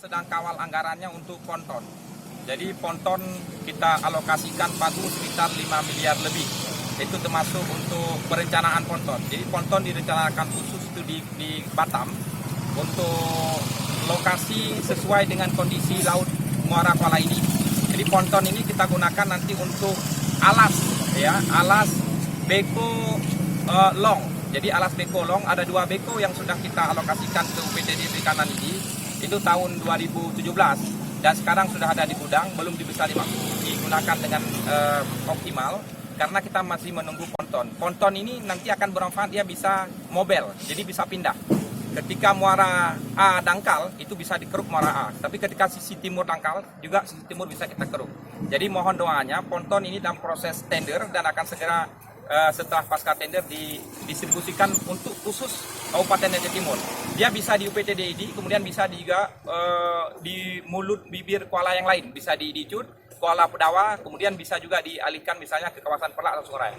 Sedang kawal anggarannya untuk ponton. Jadi ponton kita alokasikan pagu sekitar 5 miliar lebih. Itu termasuk untuk perencanaan ponton. Jadi ponton direncanakan khusus itu di Batam untuk lokasi sesuai dengan kondisi laut Muara Kuala ini. Jadi ponton ini kita gunakan nanti untuk alas, ya, alas beko long. Jadi alas beko long ada 2 beko yang sudah kita alokasikan ke UPTD Perikanan ini. Itu tahun 2017 dan sekarang sudah ada di gudang, belum bisa digunakan dengan optimal karena kita masih menunggu ponton. Ponton ini nanti akan bermanfaat, dia bisa mobile, jadi bisa pindah. Ketika muara A dangkal, itu bisa dikeruk muara A. Tapi ketika sisi timur dangkal, juga sisi timur bisa kita keruk. Jadi mohon doanya, ponton ini dalam proses tender dan akan segera setelah pasca tender didistribusikan untuk khusus Kabupaten Aceh Timur. Dia bisa di UPTD ini, kemudian bisa juga di mulut bibir kuala yang lain, bisa di Cut, Kuala Pedawa, kemudian bisa juga dialihkan misalnya ke kawasan Pelak atau Sungai.